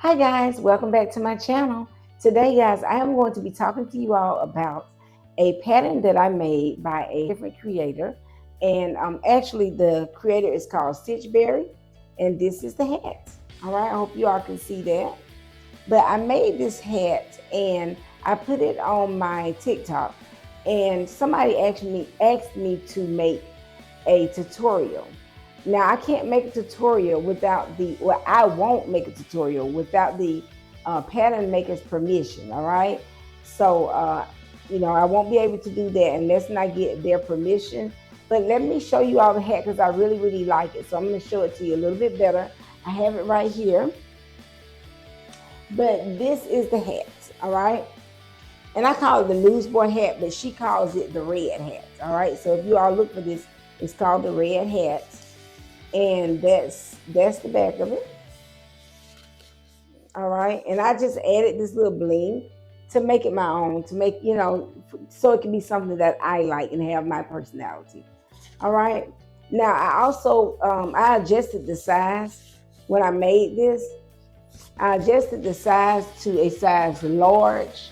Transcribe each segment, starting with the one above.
Hi guys, welcome back to my channel. Today guys, I am going to be talking to you all about a pattern that I made by a different creator. And actually the creator is called Stitchberry and this is the hat. All right, I hope you all can see that. But I made this hat and I put it on my TikTok and somebody asked me to make a tutorial. Now I can't make a tutorial without I won't make a tutorial without the pattern maker's permission. All right. So, I won't be able to do that unless I get their permission. But let me show you all the hat because I really, really like it. So I'm going to show it to you a little bit better. I have it right here. But this is the hat. All right. And I call it the newsboy hat, but she calls it the red hat. All right. So if you all look for this, it's called the red hat. And that's the back of it. All right, and I just added this little bling to make it my own, to make so it can be something that I like and have my personality. All right, now I also I adjusted the size when I made this. I adjusted the size to a size large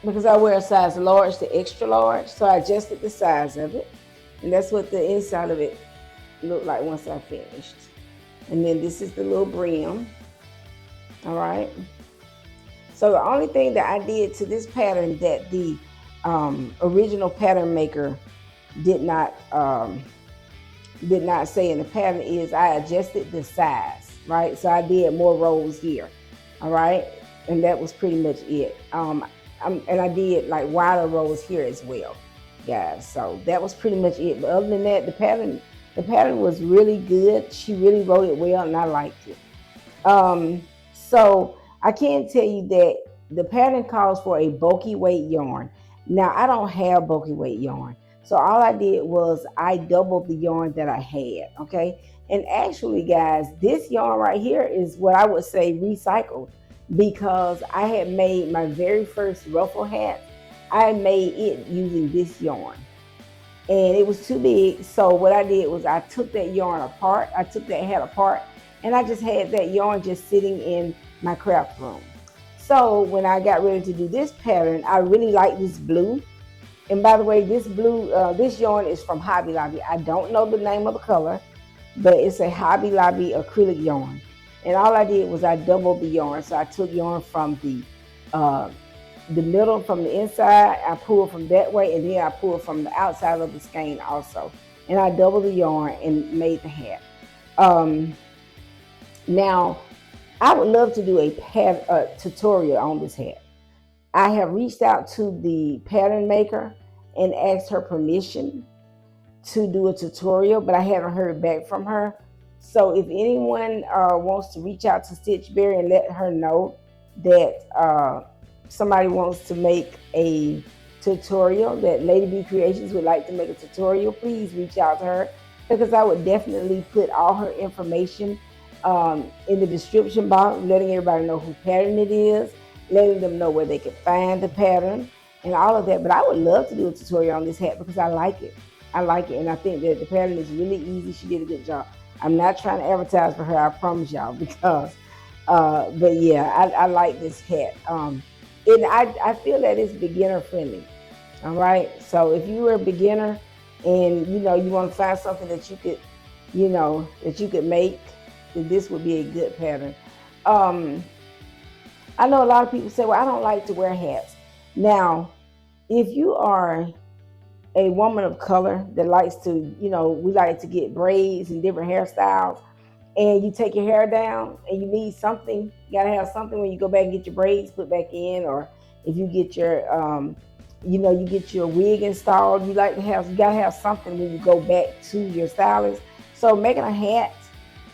because I wear a size large to extra large, so I adjusted the size of it. And that's what the inside of it looked like once I finished. And then this is the little brim. All right. So the only thing that I did to this pattern that the original pattern maker did not say in the pattern is I adjusted the size, right? So I did more rows here. All right. And that was pretty much it. And I did like wider rows here as well, guys. So that was pretty much it. But other than that, the pattern was really good. She really wrote it well, and I liked it. So I can tell you that the pattern calls for a bulky weight yarn. Now I don't have bulky weight yarn, so all I did was I doubled the yarn that I had. Okay, and actually, guys, this yarn right here is what I would say recycled because I had made my very first ruffle hat. I made it using this yarn and it was too big. So what I did was I took that yarn apart. I took that hat apart and I just had that yarn just sitting in my craft room. So when I got ready to do this pattern, I really like this blue. And by the way, this blue, this yarn is from Hobby Lobby. I don't know the name of the color, but it's a Hobby Lobby acrylic yarn. And all I did was I doubled the yarn. So I took yarn from the middle, from the inside, I pulled from that way, and then I pulled from the outside of the skein also. And I doubled the yarn and made the hat. Now, I would love to do a tutorial on this hat. I have reached out to the pattern maker and asked her permission to do a tutorial, but I haven't heard back from her. So if anyone wants to reach out to Stitchberry and let her know that somebody wants to make a tutorial, that Lady B Creations would like to make a tutorial, please reach out to her because I would definitely put all her information in the description box, letting everybody know who pattern it is, letting them know where they can find the pattern and all of that. But I would love to do a tutorial on this hat because I like it. I like it, and I think that the pattern is really easy. She did a good job. I'm not trying to advertise for her, I promise y'all, because but yeah, I like this hat. And I feel that it's beginner friendly. All right. So if you were a beginner and you want to find something that you could, that you could make, then this would be a good pattern. I know a lot of people say, well, I don't like to wear hats. Now, if you are a woman of color that likes to, we like to get braids and different hairstyles, and you take your hair down and you need something, you gotta have something when you go back and get your braids put back in, or if you get your you get your wig installed, you gotta have something when you go back to your stylist. So making a hat,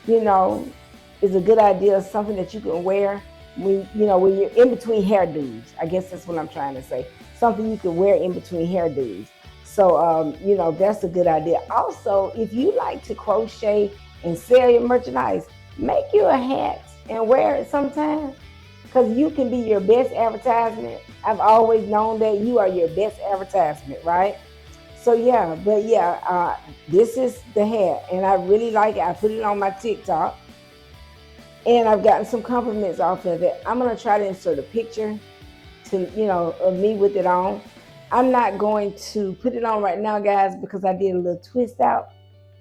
is a good idea, something that you can wear when you're in between hairdos. I guess that's what I'm trying to say. Something you can wear in between hairdos. So that's a good idea. Also, if you like to crochet and sell your merchandise, make you a hat and wear it sometime because you can be your best advertisement. I've always known that you are your best advertisement, right? So yeah, but yeah, this is the hat and I really like it. I put it on my TikTok And I've gotten some compliments off of it. I'm gonna try to insert a picture to of me with it on. I'm not going to put it on right now, guys, because I did a little twist out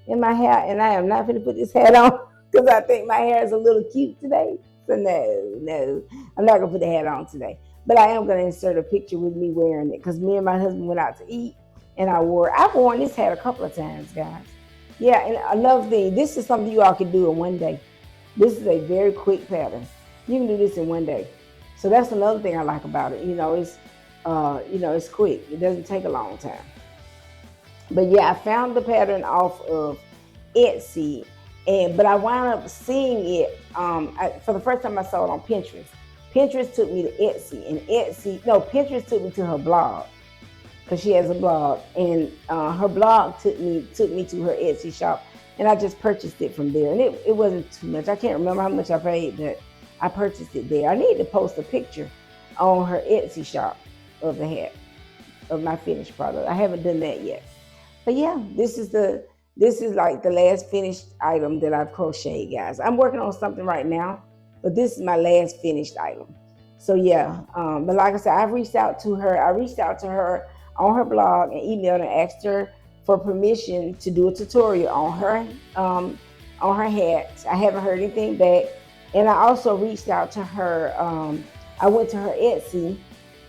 in my hair, and I am not going to put this hat on because I think my hair is a little cute today. So no, I'm not gonna put the hat on today. But I am gonna insert a picture with me wearing it because me and my husband went out to eat, and I've worn this hat a couple of times, guys. Yeah, and another thing, this is something you all can do in one day. This is a very quick pattern. You can do this in one day. So that's another thing I like about it. It's quick. It doesn't take a long time. But yeah, I found the pattern off of Etsy, but I wound up seeing it for the first time. I saw it on Pinterest. Pinterest took me to Etsy, and Pinterest took me to her blog because she has a blog, and her blog took me to her Etsy shop, and I just purchased it from there. And it wasn't too much. I can't remember how much I paid, but I purchased it there. I need to post a picture on her Etsy shop of the hat, of my finished product. I haven't done that yet. But yeah, this is like the last finished item that I've crocheted, guys. I'm working on something right now, but this is my last finished item. So yeah, but like I said, I reached out to her. I reached out to her on her blog and emailed and asked her for permission to do a tutorial on her hat. I haven't heard anything back, and I also reached out to her. I went to her Etsy.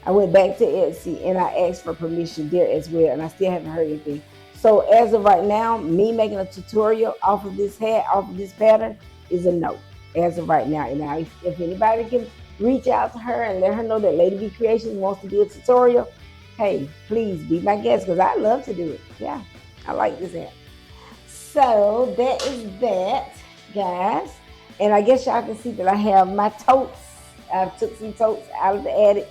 I went back to Etsy and I asked for permission there as well, and I still haven't heard anything. So as of right now, me making a tutorial off of this hat, off of this pattern, is a no. As of right now, and now if anybody can reach out to her and let her know that Lady B Creations wants to do a tutorial, hey, please be my guest because I love to do it. Yeah, I like this hat. So that is that, guys. And I guess y'all can see that I have my totes. I took some totes out of the attic.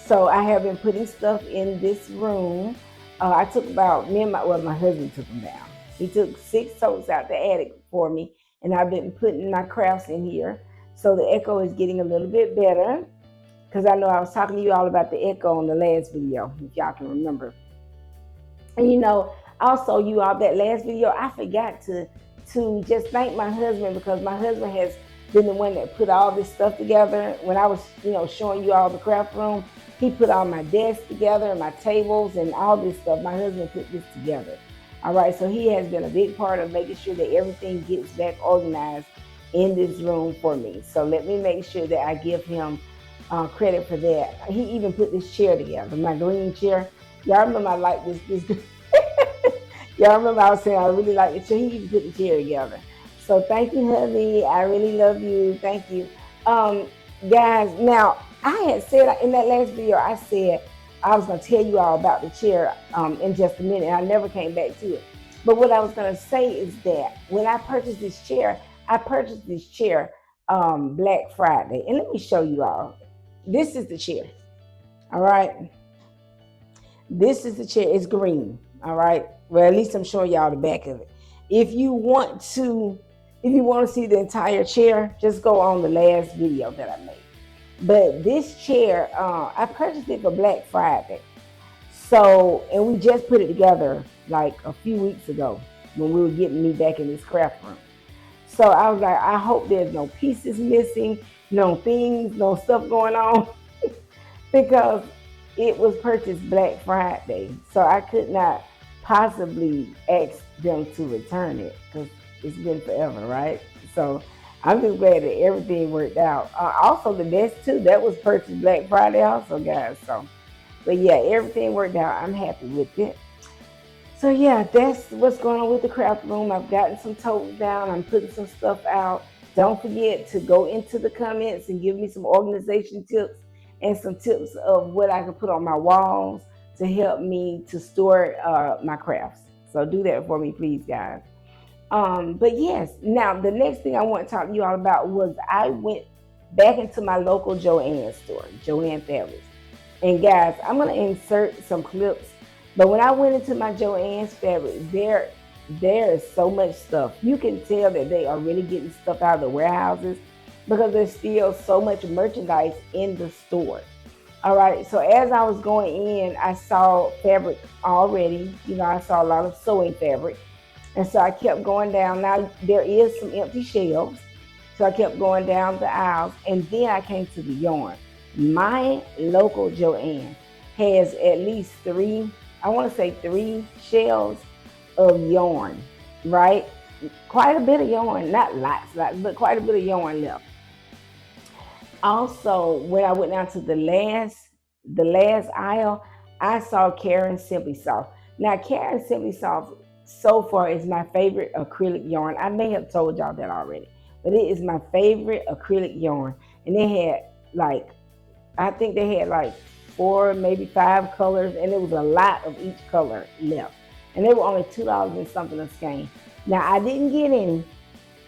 So I have been putting stuff in this room. I took about my husband took them down. He took 6 totes out the attic for me, and I've been putting my crafts in here. So the echo is getting a little bit better because I know I was talking to you all about the echo on the last video, if y'all can remember. And also you all, that last video, I forgot to just thank my husband because my husband has been the one that put all this stuff together. When I was, showing you all the craft room, he put all my desks together and my tables and all this stuff. My husband put this together. All right, so he has been a big part of making sure that everything gets back organized in this room for me. So let me make sure that I give him credit for that. He even put this chair together, my green chair. Y'all remember I like this. Y'all remember I was saying I really like the chair. He even put the chair together. So thank you, hubby. I really love you. Thank you. Guys, now I had said in that last video, I said I was going to tell you all about the chair in just a minute. I never came back to it. But what I was going to say is that when I purchased this chair, Black Friday. And let me show you all. This is the chair. All right. This is the chair. It's green. All right. Well, at least I'm showing y'all the back of it. If you want to see the entire chair, just go on the last video that I made. But this chair, I purchased it for Black Friday. So, and we just put it together like a few weeks ago when we were getting me back in this craft room. So I was like, I hope there's no pieces missing, no things, no stuff going on because it was purchased Black Friday. So I could not possibly ask them to return it because it's been forever, right? So I'm just glad that everything worked out. Also, the desk too, that was purchased Black Friday also, guys. So, but yeah, everything worked out. I'm happy with it. So yeah, that's what's going on with the craft room. I've gotten some totes down. I'm putting some stuff out. Don't forget to go into the comments and give me some organization tips and some tips of what I can put on my walls to help me to store my crafts. So do that for me, please, guys. But yes, now the next thing I want to talk to you all about was I went back into my local Joann store, Joann Fabrics. And guys, I'm going to insert some clips. But when I went into my Joann Fabrics, there is so much stuff. You can tell that they are really getting stuff out of the warehouses because there's still so much merchandise in the store. All right, so as I was going in, I saw fabric already. I saw a lot of sewing fabric. And so I kept going down. Now, there is some empty shelves. So I kept going down the aisles, and then I came to the yarn. My local Joann has at least three, I want to say three shelves of yarn, right? Quite a bit of yarn, not lots, but quite a bit of yarn left. Also, when I went down to the last aisle, I saw Karen Simply Soft. Now, Karen Simply Soft so far is my favorite acrylic yarn. I may have told y'all that already, but it is my favorite acrylic yarn. And they had like, I think they had like four, maybe five colors, and there was a lot of each color left. And they were only $2 and something a skein. Now, I didn't get any.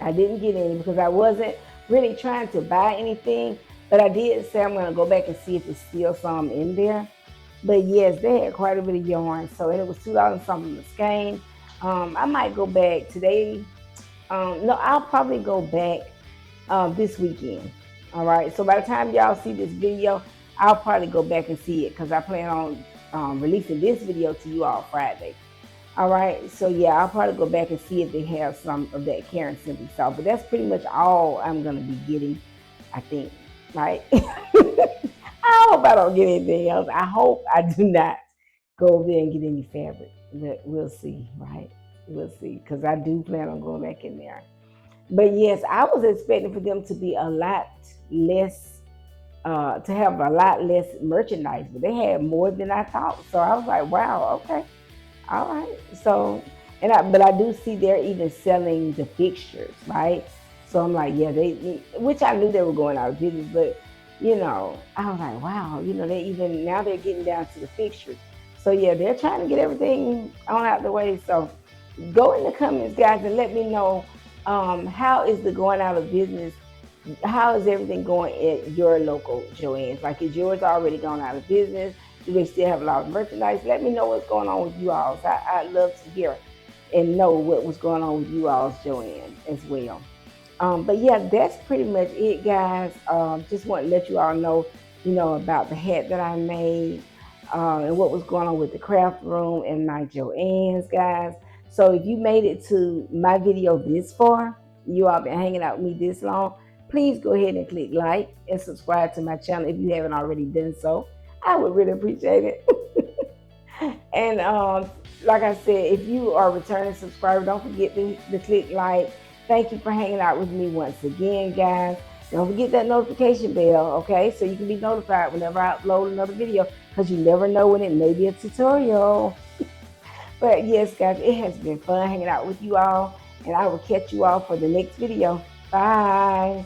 I didn't get any because I wasn't really trying to buy anything. But I did say I'm going to go back and see if there's still some in there. But yes, they had quite a bit of yarn. So and it was $2 something a skein. I might go back today. No, I'll probably go back this weekend. All right. So by the time y'all see this video, I'll probably go back and see it because I plan on releasing this video to you all Friday. All right, so yeah, I'll probably go back and see if they have some of that Karen Simply Soft, but that's pretty much all I'm gonna be getting, I think, right? I hope I don't get anything else. I hope I do not go over there and get any fabric, but we'll see, right? We'll see, because I do plan on going back in there. But yes, I was expecting for them to be a lot less, to have a lot less merchandise, but they had more than I thought. So I was like, wow, okay. All right. So, but I do see they're even selling the fixtures, right? So I'm like, yeah, which I knew they were going out of business, but I was like, wow, they even now they're getting down to the fixtures. So yeah, they're trying to get everything on out the way. So go in the comments, guys, and let me know how is the going out of business. How is everything going at your local Joann's? Like, is yours already gone out of business? Do they still have a lot of merchandise? Let me know what's going on with you all. I'd love to hear and know what was going on with you all's Joann as well. But yeah, that's pretty much it, guys. Just want to let you all know, about the hat that I made and what was going on with the craft room and my Joann's, guys. So if you made it to my video this far, you all been hanging out with me this long, please go ahead and click like and subscribe to my channel if you haven't already done so. I would really appreciate it. And like I said, if you are a returning subscriber, don't forget to click like. Thank you for hanging out with me once again, guys. Don't forget that notification bell, okay? So you can be notified whenever I upload another video, because you never know when it may be a tutorial. But yes, guys, it has been fun hanging out with you all, and I will catch you all for the next video. Bye.